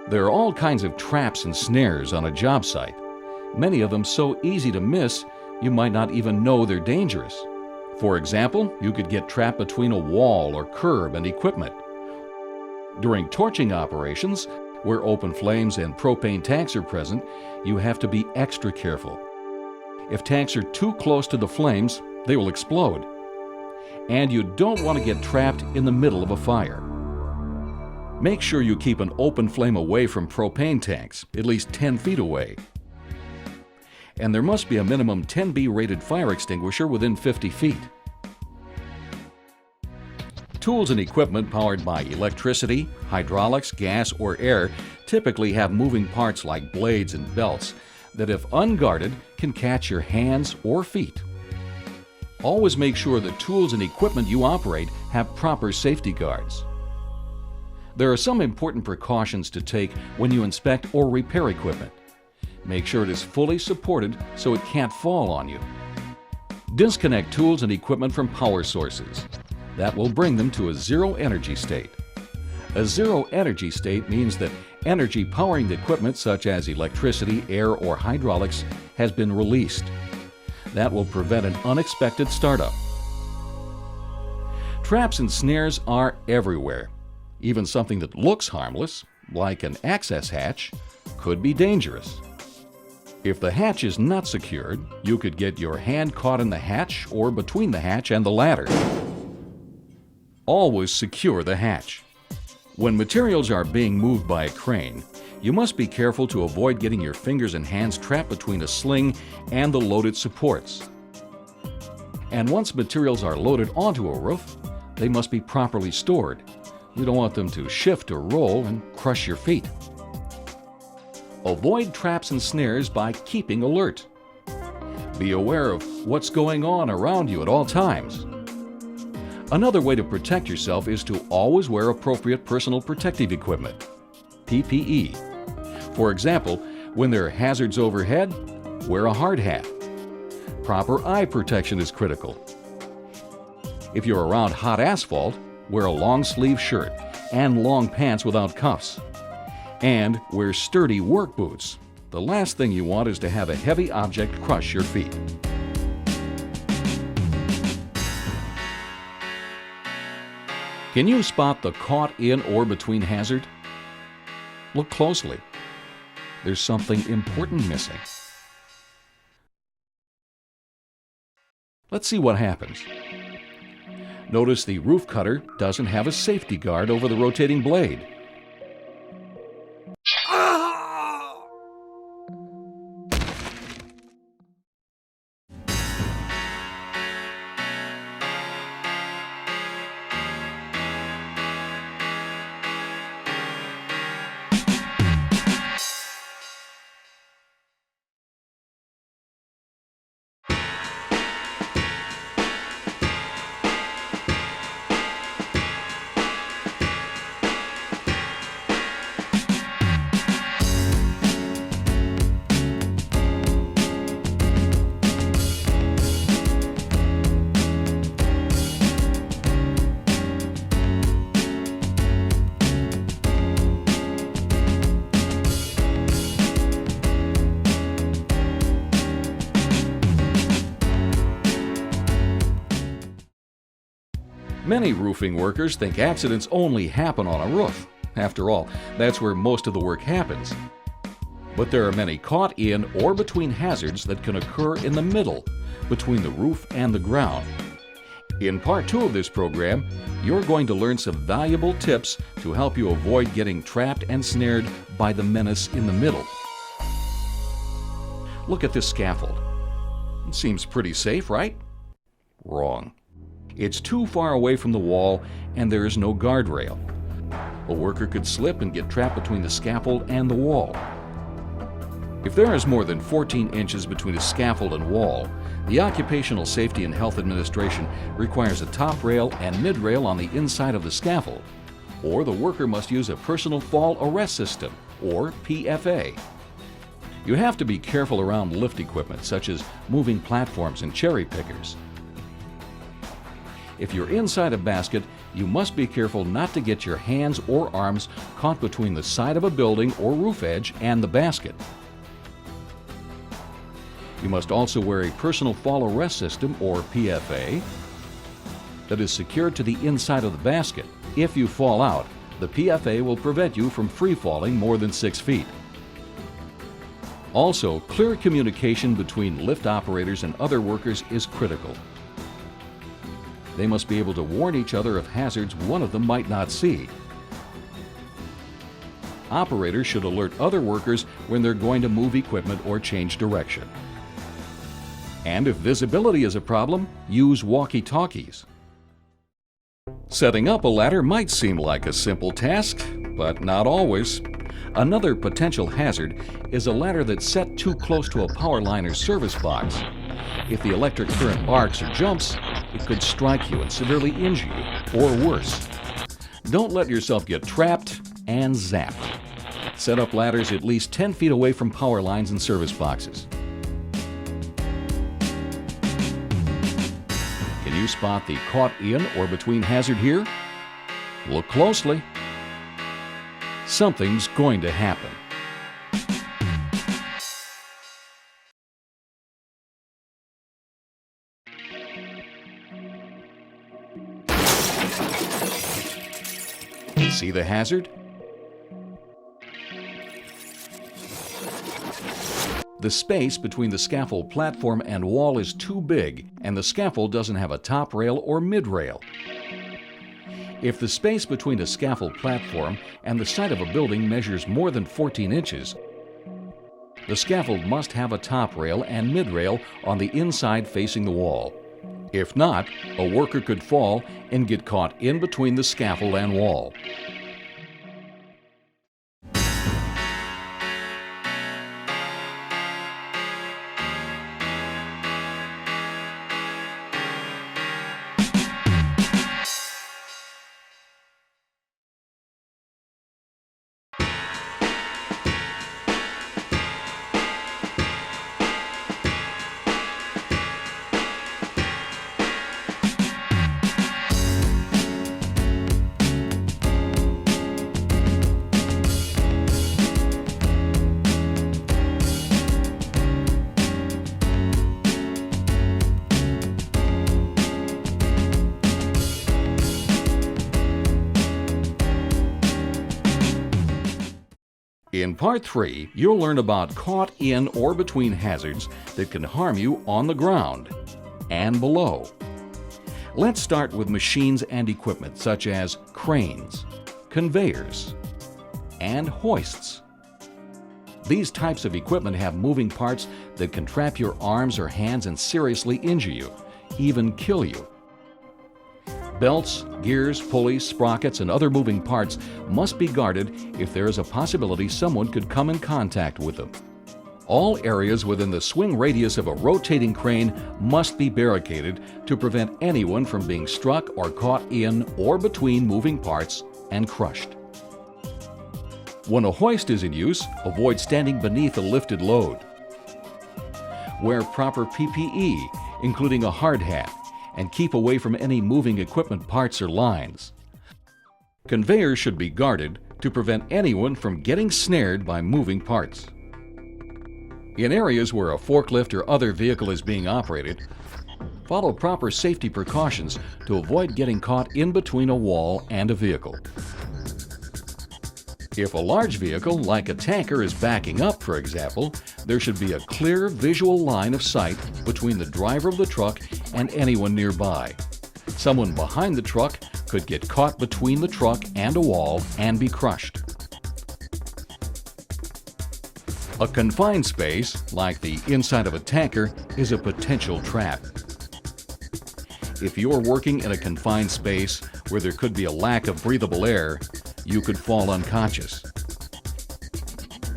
There are all kinds of traps and snares on a job site. Many of them so easy to miss, you might not even know they're dangerous. For example, you could get trapped between a wall or curb and equipment. During torching operations, Where open flames and propane tanks are present, you have to be extra careful. If tanks are too close to the flames, they will explode. And you don't want to get trapped in the middle of a fire. Make sure you keep an open flame away from propane tanks, at least 10 feet away. And there must be a minimum 10B rated fire extinguisher within 50 feet. Tools and equipment powered by electricity, hydraulics, gas, or air typically have moving parts like blades and belts that, if unguarded, can catch your hands or feet. Always make sure the tools and equipment you operate have proper safety guards. There are some important precautions to take when you inspect or repair equipment. Make sure it is fully supported so it can't fall on you. Disconnect tools and equipment from power sources. That will bring them to a zero energy state. A zero energy state means that energy powering the equipment such as electricity, air, or hydraulics has been released. That will prevent an unexpected startup. Traps and snares are everywhere. Even something that looks harmless, like an access hatch, could be dangerous. If the hatch is not secured, you could get your hand caught in the hatch or between the hatch and the ladder. Always secure the hatch. When materials are being moved by a crane, you must be careful to avoid getting your fingers and hands trapped between a sling and the loaded supports. And once materials are loaded onto a roof, they must be properly stored. You don't want them to shift or roll and crush your feet. Avoid traps and snares by keeping alert. Be aware of what's going on around you at all times. Another way to protect yourself is to always wear appropriate personal protective equipment, PPE. For example, when there are hazards overhead, wear a hard hat. Proper eye protection is critical. If you're around hot asphalt, wear a long-sleeve shirt and long pants without cuffs. And wear sturdy work boots. The last thing you want is to have a heavy object crush your feet. Can you spot the caught in or between hazard? Look closely. There's something important missing. Let's see what happens. Notice the roof cutter doesn't have a safety guard over the rotating blade. Many roofing workers think accidents only happen on a roof. After all, that's where most of the work happens. But there are many caught in or between hazards that can occur in the middle, between the roof and the ground. In Part 2 of this program, you're going to learn some valuable tips to help you avoid getting trapped and snared by the menace in the middle. Look at this scaffold. It seems pretty safe, right? Wrong. It's too far away from the wall and there is no guardrail. A worker could slip and get trapped between the scaffold and the wall. If there is more than 14 inches between a scaffold and wall, the Occupational Safety and Health Administration requires a top rail and mid rail on the inside of the scaffold, or the worker must use a personal fall arrest system, or PFA. You have to be careful around lift equipment such as moving platforms and cherry pickers. If you're inside a basket, you must be careful not to get your hands or arms caught between the side of a building or roof edge and the basket. You must also wear a personal fall arrest system, or PFA, that is secured to the inside of the basket. If you fall out, The PFA will prevent you from free falling more than 6 feet. Also, clear communication between lift operators and other workers is critical. They must be able to warn each other of hazards one of them might not see. Operators should alert other workers when they're going to move equipment or change direction. And if visibility is a problem, use walkie-talkies. Setting up a ladder might seem like a simple task, but not always. Another potential hazard is a ladder that's set too close to a power line or service box. If the electric current arcs or jumps, it could strike you and severely injure you, or worse. Don't let yourself get trapped and zapped. Set up ladders at least 10 feet away from power lines and service boxes. Can you spot the caught in or between hazard here? Look closely. Something's going to happen. See the hazard? The space between the scaffold platform and wall is too big, and the scaffold doesn't have a top rail or mid-rail. If the space between a scaffold platform and the side of a building measures more than 14 inches, the scaffold must have a top rail and mid-rail on the inside facing the wall. If not, a worker could fall and get caught in between the scaffold and wall. In Part 3, you'll learn about caught in or between hazards that can harm you on the ground and below. Let's start with machines and equipment such as cranes, conveyors, and hoists. These types of equipment have moving parts that can trap your arms or hands and seriously injure you, even kill you. Belts, gears, pulleys, sprockets, and other moving parts must be guarded if there is a possibility someone could come in contact with them. All areas within the swing radius of a rotating crane must be barricaded to prevent anyone from being struck or caught in or between moving parts and crushed. When a hoist is in use, avoid standing beneath a lifted load. Wear proper PPE, including a hard hat, and keep away from any moving equipment parts or lines. Conveyors should be guarded to prevent anyone from getting snared by moving parts. In areas where a forklift or other vehicle is being operated, follow proper safety precautions to avoid getting caught in between a wall and a vehicle. If a large vehicle, like a tanker, is backing up, for example, there should be a clear visual line of sight between the driver of the truck and anyone nearby. Someone behind the truck could get caught between the truck and a wall and be crushed. A confined space, like the inside of a tanker, is a potential trap. If you're working in a confined space where there could be a lack of breathable air, you could fall unconscious.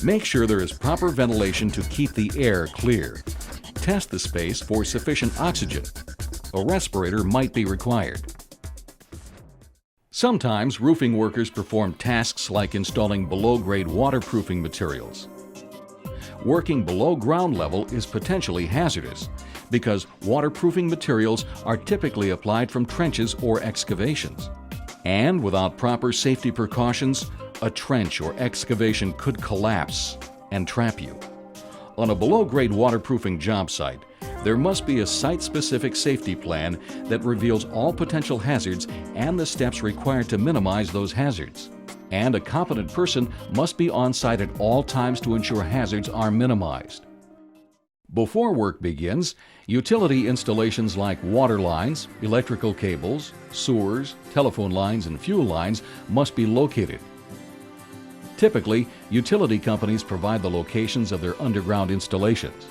Make sure there is proper ventilation to keep the air clear. Test the space for sufficient oxygen. A respirator might be required. Sometimes roofing workers perform tasks like installing below-grade waterproofing materials. Working below ground level is potentially hazardous because waterproofing materials are typically applied from trenches or excavations. And without proper safety precautions, a trench or excavation could collapse and trap you. On a below-grade waterproofing job site, there must be a site-specific safety plan that reveals all potential hazards and the steps required to minimize those hazards. and a competent person must be on site at all times to ensure hazards are minimized. Before work begins, utility installations like water lines, electrical cables, sewers, telephone lines, and fuel lines must be located. Typically, utility companies provide the locations of their underground installations.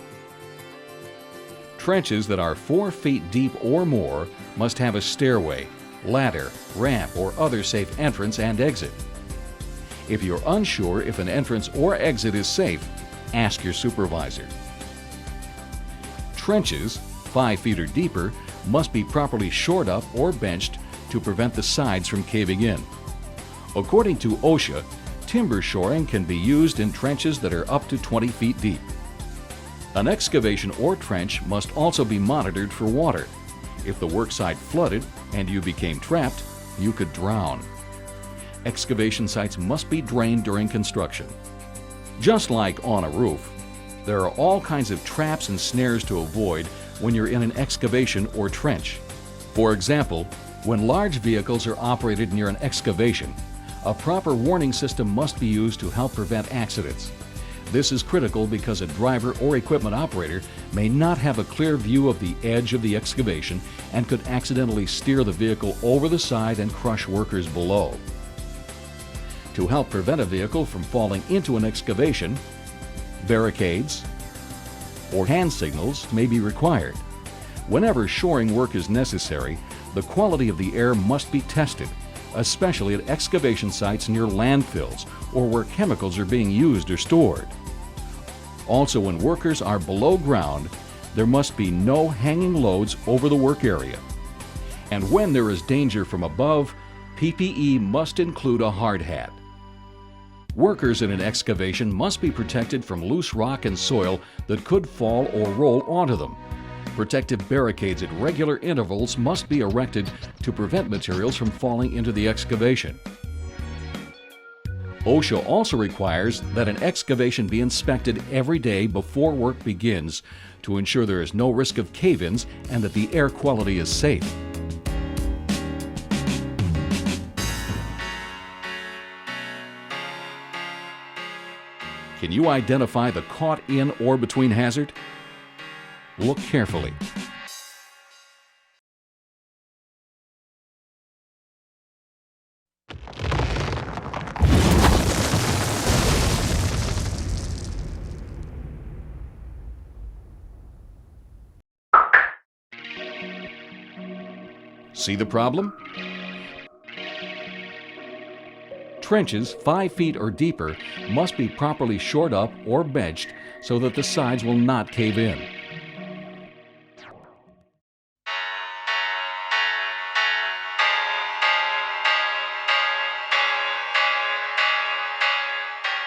Trenches that are 4 feet deep or more must have a stairway, ladder, ramp, or other safe entrance and exit. If you're unsure if an entrance or exit is safe, ask your supervisor. Trenches, 5 feet or deeper, must be properly shored up or benched to prevent the sides from caving in. According to OSHA, timber shoring can be used in trenches that are up to 20 feet deep. An excavation or trench must also be monitored for water. If the worksite flooded and you became trapped, you could drown. Excavation sites must be drained during construction. Just like on a roof, there are all kinds of traps and snares to avoid when you're in an excavation or trench. For example, when large vehicles are operated near an excavation, a proper warning system must be used to help prevent accidents. This is critical because a driver or equipment operator may not have a clear view of the edge of the excavation and could accidentally steer the vehicle over the side and crush workers below. To help prevent a vehicle from falling into an excavation, barricades or hand signals may be required. Whenever shoring work is necessary, the quality of the air must be tested, especially at excavation sites near landfills or where chemicals are being used or stored. Also, when workers are below ground, there must be no hanging loads over the work area. And when there is danger from above, PPE must include a hard hat. Workers in an excavation must be protected from loose rock and soil that could fall or roll onto them. Protective barricades at regular intervals must be erected to prevent materials from falling into the excavation. OSHA also requires that an excavation be inspected every day before work begins to ensure there is no risk of cave-ins and that the air quality is safe. Can you identify the caught in or between hazard? Look carefully. See the problem? Trenches 5 feet or deeper must be properly shored up or benched so that the sides will not cave in.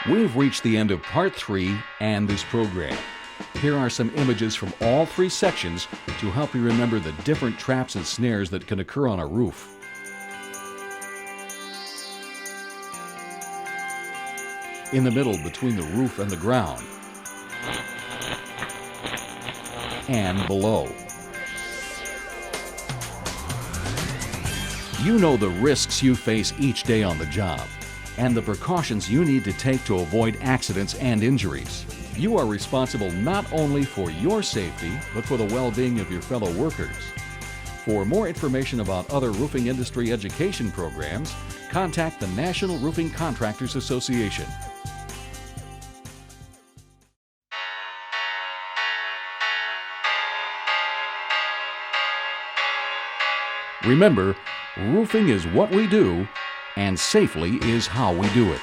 We've reached the end of Part 3 and this program. Here are some images from all 3 sections to help you remember the different traps and snares that can occur on a roof. In the middle between the roof and the ground, and below. You know the risks you face each day on the job and the precautions you need to take to avoid accidents and injuries. You are responsible not only for your safety, but for the well-being of your fellow workers. For more information about other roofing industry education programs, contact the National Roofing Contractors Association. Remember, roofing is what we do, and safely is how we do it.